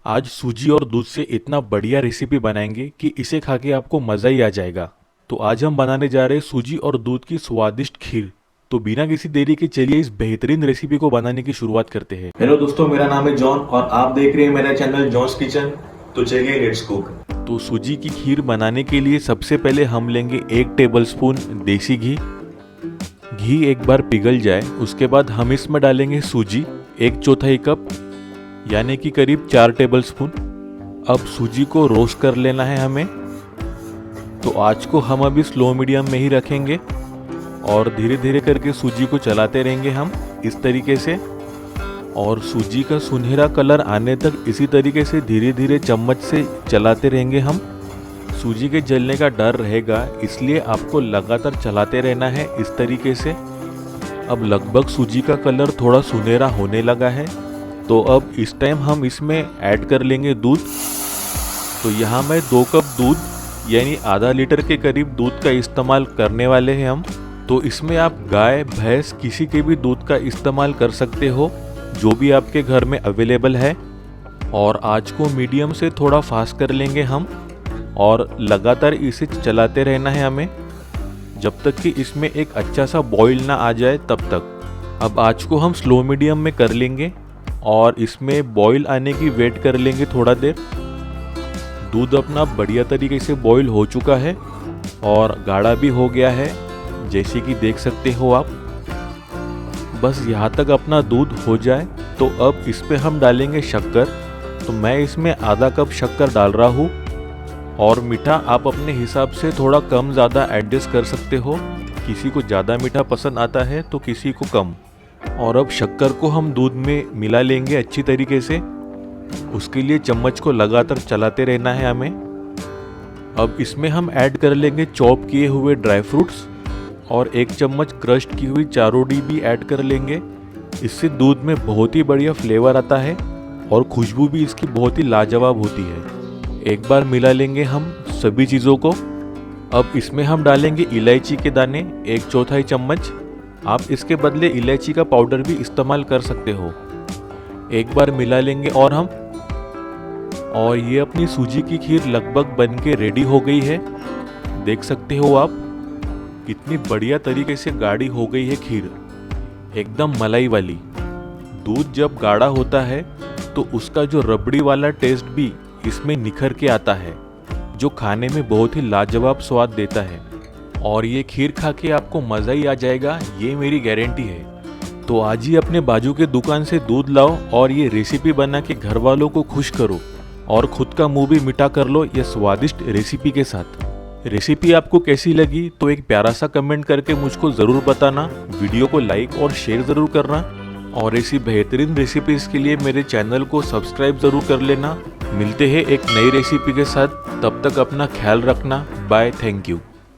आज सूजी और दूध से इतना बढ़िया रेसिपी बनाएंगे कि इसे खा के आपको मज़ा ही आ जाएगा। तो आज हम बनाने जा रहे हैं सूजी और दूध की स्वादिष्ट खीर। तो बिना किसी देरी के चलिए इस बेहतरीन रेसिपी को बनाने की शुरुआत करते हैं। हेलो दोस्तों, मेरा नाम है जॉन और आप देख रहे हैं मेरा चैनल जॉन्स किचन। तो चलिए लेट्स कुक। तो सूजी की खीर बनाने के लिए सबसे पहले हम लेंगे 1 टेबलस्पून देसी घी। घी एक बार पिघल जाए उसके बाद हम इसमें डालेंगे सूजी 1/4 कप यानी कि करीब 4 टेबलस्पून। अब सूजी को रोस्ट कर लेना है हमें। तो आँच को हम अभी स्लो मीडियम में ही रखेंगे और धीरे धीरे करके सूजी को चलाते रहेंगे हम इस तरीके से। और सूजी का सुनहरा कलर आने तक इसी तरीके से धीरे धीरे चम्मच से चलाते रहेंगे हम। सूजी के जलने का डर रहेगा, इसलिए आपको लगातार चलाते रहना है इस तरीके से। अब लगभग सूजी का कलर थोड़ा सुनहरा होने लगा है, तो अब इस टाइम हम इसमें ऐड कर लेंगे दूध। तो यहाँ मैं 2 कप दूध यानी आधा लीटर के करीब दूध का इस्तेमाल करने वाले हैं हम। तो इसमें आप गाय भैंस किसी के भी दूध का इस्तेमाल कर सकते हो, जो भी आपके घर में अवेलेबल है। और आँच को मीडियम से थोड़ा फास्ट कर लेंगे हम और लगातार इसे चलाते रहना है हमें जब तक कि इसमें एक अच्छा सा बॉईल ना आ जाए तब तक। अब आँच को हम स्लो मीडियम में कर लेंगे और इसमें बॉईल आने की वेट कर लेंगे थोड़ा देर। दूध अपना बढ़िया तरीके से बॉईल हो चुका है और गाढ़ा भी हो गया है, जैसे कि देख सकते हो आप। बस यहाँ तक अपना दूध हो जाए तो अब इस पे हम डालेंगे शक्कर। तो मैं इसमें आधा कप शक्कर डाल रहा हूँ और मीठा आप अपने हिसाब से थोड़ा कम ज़्यादा एडजस्ट कर सकते हो। किसी को ज़्यादा मीठा पसंद आता है तो किसी को कम। और अब शक्कर को हम दूध में मिला लेंगे अच्छी तरीके से। उसके लिए चम्मच को लगातार चलाते रहना है हमें। अब इसमें हम ऐड कर लेंगे चॉप किए हुए ड्राई फ्रूट्स और 1 चम्मच क्रश्ड की हुई चारोडी भी ऐड कर लेंगे। इससे दूध में बहुत ही बढ़िया फ्लेवर आता है और खुशबू भी इसकी बहुत ही लाजवाब होती है। एक बार मिला लेंगे हम सभी चीज़ों को। अब इसमें हम डालेंगे इलायची के दाने 1/4 चम्मच। आप इसके बदले इलायची का पाउडर भी इस्तेमाल कर सकते हो। एक बार मिला लेंगे और ये अपनी सूजी की खीर लगभग बन के रेडी हो गई है। देख सकते हो आप कितनी बढ़िया तरीके से गाढ़ी हो गई है खीर, एकदम मलाई वाली। दूध जब गाढ़ा होता है तो उसका जो रबड़ी वाला टेस्ट भी इसमें निखर के आता है, जो खाने में बहुत ही लाजवाब स्वाद देता है। और ये खीर खा के आपको मज़ा ही आ जाएगा, ये मेरी गारंटी है। तो आज ही अपने बाजू के दुकान से दूध लाओ और ये रेसिपी बना के घर वालों को खुश करो और खुद का मुंह भी मीठा कर लो ये स्वादिष्ट रेसिपी के साथ। रेसिपी आपको कैसी लगी तो एक प्यारा सा कमेंट करके मुझको ज़रूर बताना। वीडियो को लाइक और शेयर ज़रूर करना और ऐसी बेहतरीन रेसिपीज़ के लिए मेरे चैनल को सब्सक्राइब ज़रूर कर लेना। मिलते हैं एक नई रेसिपी के साथ, तब तक अपना ख्याल रखना। Bye, thank you.